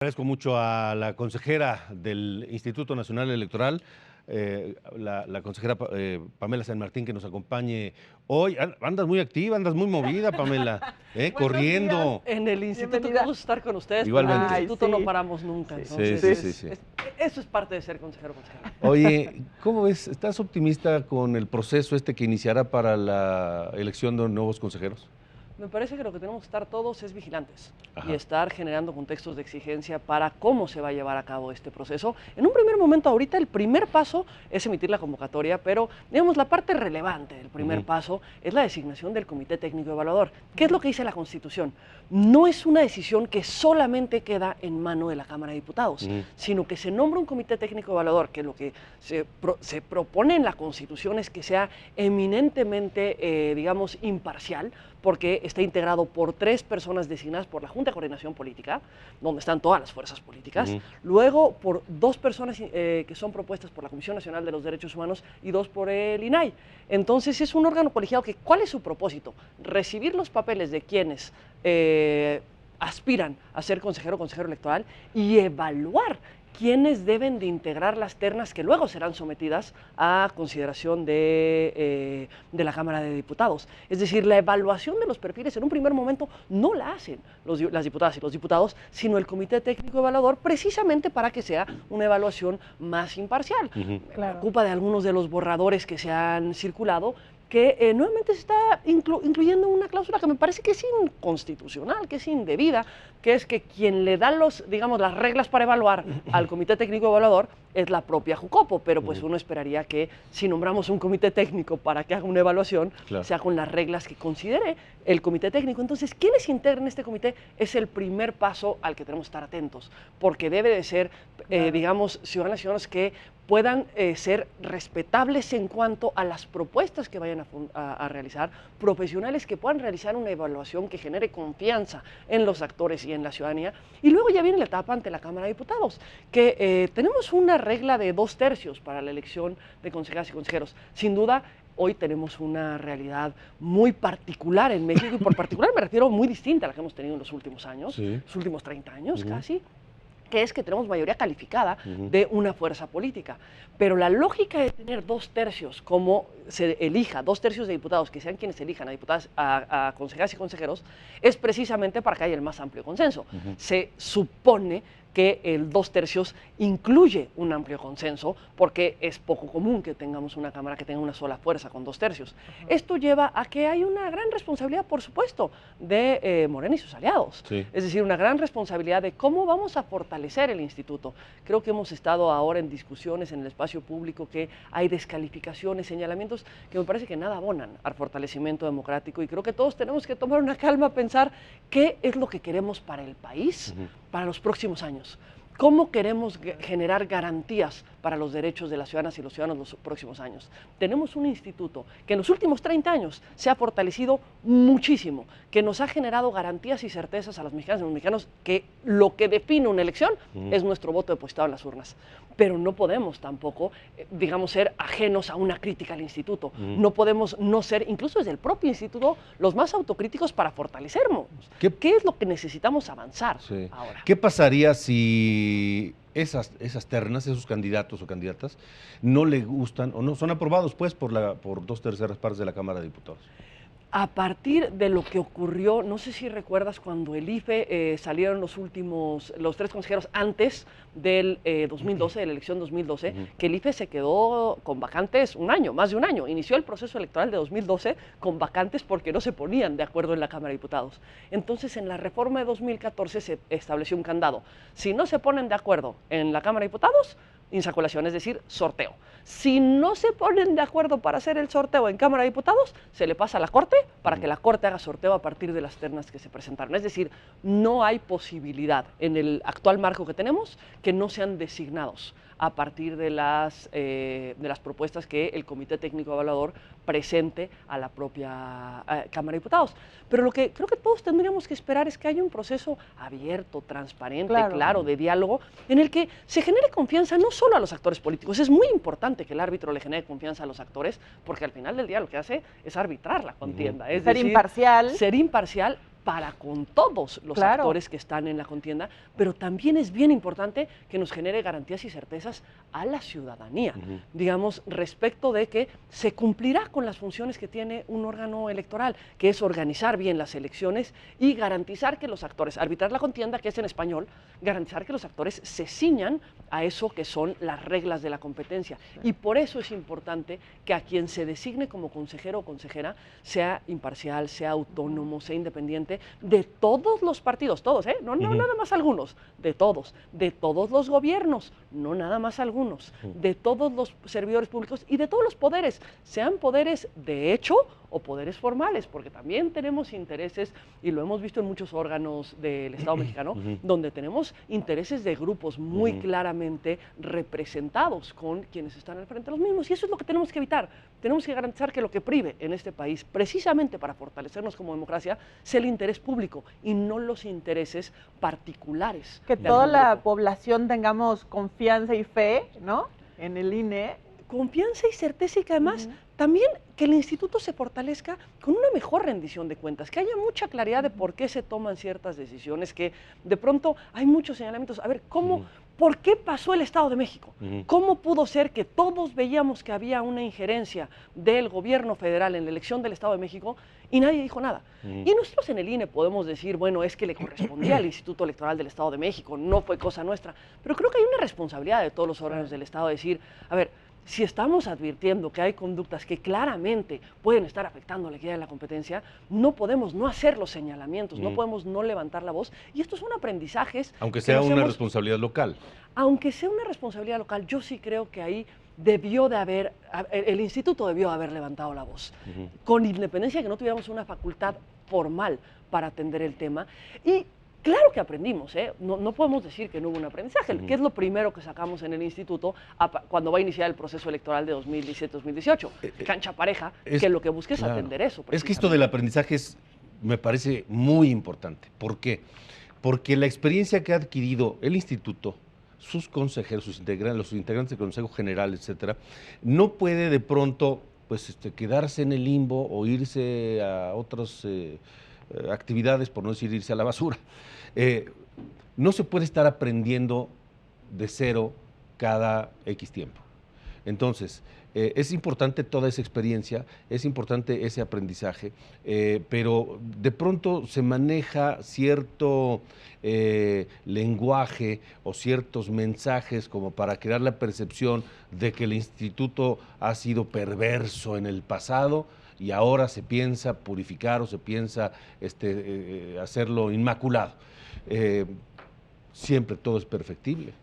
Agradezco mucho a la consejera del Instituto Nacional Electoral, la consejera Pamela San Martín, que nos acompañe hoy. Andas muy activa, andas muy movida, Pamela, Buenos días. corriendo. En el instituto, qué Bienvenida. gusto estar con ustedes, Igualmente. pero en el instituto Ay, sí. no paramos nunca. Sí. Entonces, Sí. eso es parte de ser consejero, consejera. Oye, ¿cómo ves? ¿Estás optimista con el proceso que iniciará para la elección de nuevos consejeros? Me parece que lo que tenemos que estar todos es vigilantes Ajá. y estar generando contextos de exigencia para cómo se va a llevar a cabo este proceso. En un primer momento, ahorita el primer paso es emitir la convocatoria, pero digamos la parte relevante del primer paso es la designación del Comité Técnico Evaluador. ¿Qué es lo que dice la Constitución? No es una decisión que solamente queda en mano de la Cámara de Diputados, sino que se nombra un Comité Técnico Evaluador, que lo que se propone en la Constitución es que sea eminentemente, digamos, imparcial, porque está integrado por 3 personas designadas por la Junta de Coordinación Política, donde están todas las fuerzas políticas, luego por 2 personas que son propuestas por la Comisión Nacional de los Derechos Humanos y 2 por el INAI. Entonces es un órgano colegiado que, ¿cuál es su propósito? Recibir los papeles de quienes aspiran a ser consejero o consejero electoral y evaluar quiénes deben de integrar las ternas que luego serán sometidas a consideración de la Cámara de Diputados. Es decir, la evaluación de los perfiles en un primer momento no la hacen las diputadas y los diputados, sino el Comité Técnico Evaluador, precisamente para que sea una evaluación más imparcial. Me preocupa de algunos de los borradores que se han circulado, que nuevamente se está incluyendo una cláusula que me parece que es inconstitucional, que es indebida, que es que quien le da digamos, las reglas para evaluar al Comité Técnico Evaluador es la propia Jucopo, pero pues uno esperaría que si nombramos un comité técnico para que haga una evaluación, sea con las reglas que considere el comité técnico. Entonces, quienes integren este comité es el primer paso al que tenemos que estar atentos, porque debe de ser, digamos, ciudadanas y ciudadanos que puedan ser respetables en cuanto a las propuestas que vayan a realizar, profesionales que puedan realizar una evaluación que genere confianza en los actores y en la ciudadanía. Y luego ya viene la etapa ante la Cámara de Diputados, que tenemos una regla de 2/3 para la elección de consejeras y consejeros. Sin duda, hoy tenemos una realidad muy particular en México, y por particular me refiero muy distinta a la que hemos tenido en los últimos años, los últimos 30 años casi, que es que tenemos mayoría calificada de una fuerza política. Pero la lógica de tener 2/3, como se elija, 2/3 de diputados, que sean quienes elijan a diputadas, a consejeras y consejeros, es precisamente para que haya el más amplio consenso. Se supone que el 2/3 incluye un amplio consenso, porque es poco común que tengamos una Cámara que tenga una sola fuerza con 2/3. Esto lleva a que hay una gran responsabilidad, por supuesto, de Morena y sus aliados. Es decir, una gran responsabilidad de cómo vamos a fortalecer el instituto. Creo que hemos estado ahora en discusiones en el espacio público que hay descalificaciones, señalamientos que me parece que nada abonan al fortalecimiento democrático, y creo que todos tenemos que tomar una calma, pensar qué es lo que queremos para el país, para los próximos años. ¿Cómo queremos generar garantías para los derechos de las ciudadanas y los ciudadanos los próximos años? Tenemos un instituto que en los últimos 30 años se ha fortalecido muchísimo, que nos ha generado garantías y certezas a las mexicanas y los mexicanos, que lo que define una elección es nuestro voto depositado en las urnas. Pero no podemos tampoco, digamos, ser ajenos a una crítica al instituto. No podemos no ser, incluso desde el propio instituto, los más autocríticos para fortalecernos. ¿Qué es lo que necesitamos avanzar ahora? ¿Qué pasaría si esas ternas, esos candidatos o candidatas, no le gustan o no son aprobados pues por 2/3 partes de la Cámara de Diputados? A partir de lo que ocurrió, no sé si recuerdas cuando el IFE salieron los 3 consejeros antes del 2012, de la elección 2012, que el IFE se quedó con vacantes un año, más de un año. Inició el proceso electoral de 2012 con vacantes porque no se ponían de acuerdo en la Cámara de Diputados. Entonces, en la reforma de 2014 se estableció un candado. Si no se ponen de acuerdo en la Cámara de Diputados, insaculación, es decir, sorteo. Si no se ponen de acuerdo para hacer el sorteo en Cámara de Diputados, se le pasa a la Corte para que la Corte haga sorteo a partir de las ternas que se presentaron. Es decir, no hay posibilidad en el actual marco que tenemos que no sean designados a partir de las propuestas que el Comité Técnico Evaluador presente a la propia Cámara de Diputados. Pero lo que creo que todos tendríamos que esperar es que haya un proceso abierto, transparente, claro, de diálogo, en el que se genere confianza no solo a los actores políticos. Es muy importante que el árbitro le genere confianza a los actores, porque al final del día lo que hace es arbitrar la contienda. Es ser decir, imparcial. Ser imparcial para con todos los Claro. actores que están en la contienda, pero también es bien importante que nos genere garantías y certezas a la ciudadanía, digamos, respecto de que se cumplirá con las funciones que tiene un órgano electoral, que es organizar bien las elecciones y garantizar que los actores, arbitrar la contienda, que es en español, garantizar que los actores se ciñan a eso que son las reglas de la competencia. Y por eso es importante que a quien se designe como consejero o consejera sea imparcial, sea autónomo, sea independiente de todos los partidos, todos, no nada más algunos, de todos los gobiernos, no nada más algunos, de todos los servidores públicos y de todos los poderes, sean poderes de hecho o poderes formales, porque también tenemos intereses, y lo hemos visto en muchos órganos del Estado mexicano, donde tenemos intereses de grupos muy claramente representados con quienes están al frente de los mismos, y eso es lo que tenemos que evitar. Tenemos que garantizar que lo que prive en este país, precisamente para fortalecernos como democracia, sea el interés público y no los intereses particulares. Que de toda algún la grupo. población tengamos confianza y fe, ¿no? En el INE. Confianza y certeza, y que además también que el instituto se fortalezca con una mejor rendición de cuentas, que haya mucha claridad de por qué se toman ciertas decisiones, que de pronto hay muchos señalamientos. A ver, ¿por qué pasó el Estado de México? ¿Cómo pudo ser que todos veíamos que había una injerencia del gobierno federal en la elección del Estado de México y nadie dijo nada? Y nosotros en el INE podemos decir, bueno, es que le correspondía al Instituto Electoral del Estado de México, no fue cosa nuestra, pero creo que hay una responsabilidad de todos los órganos del Estado de decir, a ver, si estamos advirtiendo que hay conductas que claramente pueden estar afectando la equidad de la competencia, no podemos no hacer los señalamientos, no podemos no levantar la voz. Y estos son aprendizajes. Aunque que sea nos una hemos- responsabilidad local. Aunque sea una responsabilidad local, yo sí creo que ahí el instituto debió haber levantado la voz, con independencia de que no tuviéramos una facultad formal para atender el tema. Y claro que aprendimos, no podemos decir que no hubo un aprendizaje, que es lo primero que sacamos en el instituto cuando va a iniciar el proceso electoral de 2017-2018, cancha pareja, que lo que busca es Claro. atender eso. Es que esto del aprendizaje me parece muy importante. ¿Por qué? Porque la experiencia que ha adquirido el instituto, sus consejeros, los integrantes del Consejo General, etcétera, no puede de pronto pues, quedarse en el limbo o irse a otras actividades, por no decir irse a la basura. No se puede estar aprendiendo de cero cada X tiempo. Entonces, es importante toda esa experiencia, es importante ese aprendizaje, pero de pronto se maneja cierto lenguaje o ciertos mensajes como para crear la percepción de que el instituto ha sido perverso en el pasado y ahora se piensa purificar o se piensa hacerlo inmaculado. Siempre todo es perfectible.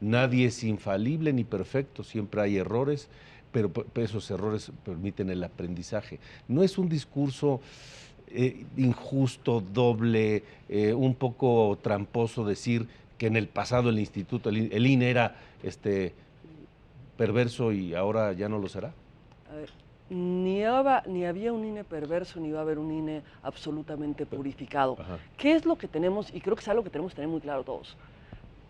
Nadie es infalible ni perfecto, siempre hay errores, pero esos errores permiten el aprendizaje. No es un discurso injusto, doble, un poco tramposo decir que en el pasado el instituto, el INE era perverso y ahora ya no lo será. A ver, ni había un INE perverso, ni va a haber un INE absolutamente purificado. Ajá. ¿Qué es lo que tenemos? Y creo que es algo que tenemos que tener muy claro todos.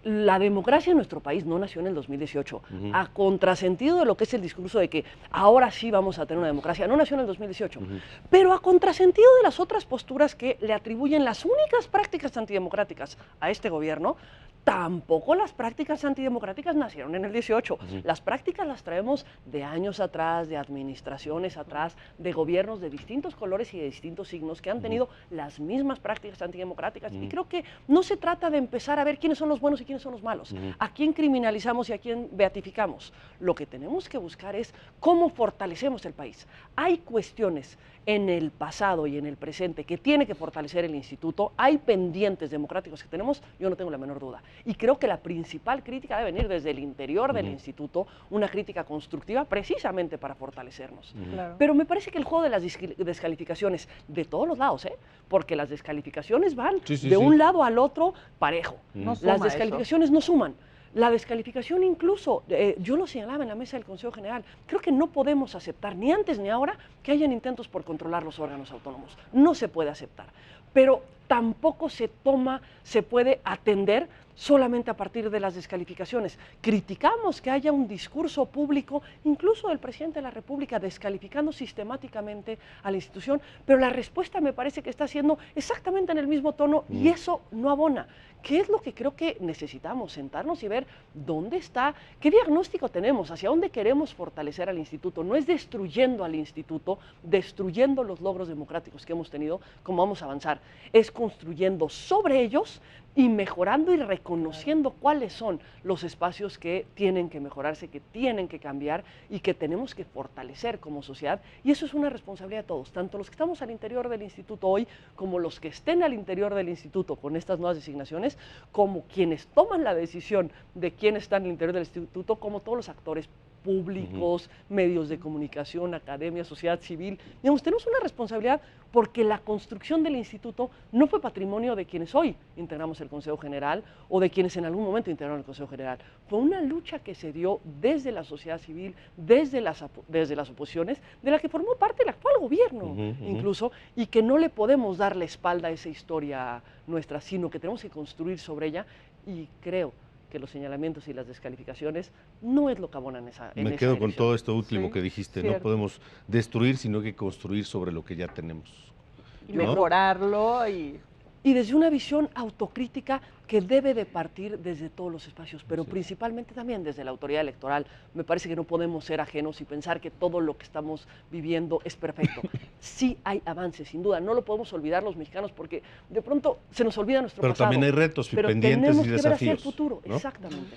La democracia en nuestro país no nació en el 2018, a contrasentido de lo que es el discurso de que ahora sí vamos a tener una democracia, no nació en el 2018, pero a contrasentido de las otras posturas que le atribuyen las únicas prácticas antidemocráticas a este gobierno. Tampoco las prácticas antidemocráticas nacieron en el 18. Las prácticas las traemos de años atrás, de administraciones atrás, de gobiernos de distintos colores y de distintos signos que han tenido las mismas prácticas antidemocráticas. Y creo que no se trata de empezar a ver quiénes son los buenos y quiénes son los malos, a quién criminalizamos y a quién beatificamos. Lo que tenemos que buscar es cómo fortalecemos el país. Hay cuestiones en el pasado y en el presente que tiene que fortalecer el instituto, hay pendientes democráticos que tenemos, yo no tengo la menor duda. Y creo que la principal crítica debe venir desde el interior del instituto, una crítica constructiva precisamente para fortalecernos. Claro. Pero me parece que el juego de las descalificaciones, de todos los lados, porque las descalificaciones van de un lado al otro parejo. No suma Las descalificaciones no suman. La descalificación incluso, yo lo señalaba en la mesa del Consejo General, creo que no podemos aceptar, ni antes ni ahora, que hayan intentos por controlar los órganos autónomos. No se puede aceptar. Pero tampoco se puede atender solamente a partir de las descalificaciones. Criticamos que haya un discurso público, incluso del presidente de la República, descalificando sistemáticamente a la institución, pero la respuesta me parece que está siendo exactamente en el mismo tono y eso no abona. ¿Qué es lo que creo que necesitamos? Sentarnos y ver dónde está, qué diagnóstico tenemos, hacia dónde queremos fortalecer al instituto. No es destruyendo al instituto, destruyendo los logros democráticos que hemos tenido, como vamos a avanzar. Es construyendo sobre ellos y mejorando y reconociendo cuáles son los espacios que tienen que mejorarse, que tienen que cambiar y que tenemos que fortalecer como sociedad. Y eso es una responsabilidad de todos, tanto los que estamos al interior del instituto hoy, como los que estén al interior del instituto con estas nuevas designaciones, como quienes toman la decisión de quién está en el interior del instituto, como todos los actores públicos, medios de comunicación, academia, sociedad civil. Digamos, tenemos una responsabilidad porque la construcción del instituto no fue patrimonio de quienes hoy integramos el Consejo General o de quienes en algún momento integraron el Consejo General. Fue una lucha que se dio desde la sociedad civil, desde las oposiciones, de la que formó parte el actual gobierno, incluso, y que no le podemos dar la espalda a esa historia nuestra, sino que tenemos que construir sobre ella, y creo que los señalamientos y las descalificaciones no es lo que abonan esa Me quedo con todo esto último Sí, que dijiste, cierto. no podemos destruir, sino que construir sobre lo que ya tenemos. Y ¿no? mejorarlo y desde una visión autocrítica que debe de partir desde todos los espacios, pero Sí. principalmente también desde la autoridad electoral. Me parece que no podemos ser ajenos y pensar que todo lo que estamos viviendo es perfecto. Sí hay avances, sin duda, no lo podemos olvidar los mexicanos porque de pronto se nos olvida nuestro Pero pasado. también hay retos pero pendientes tenemos y que ver hacia el desafíos, futuro, ¿no? exactamente.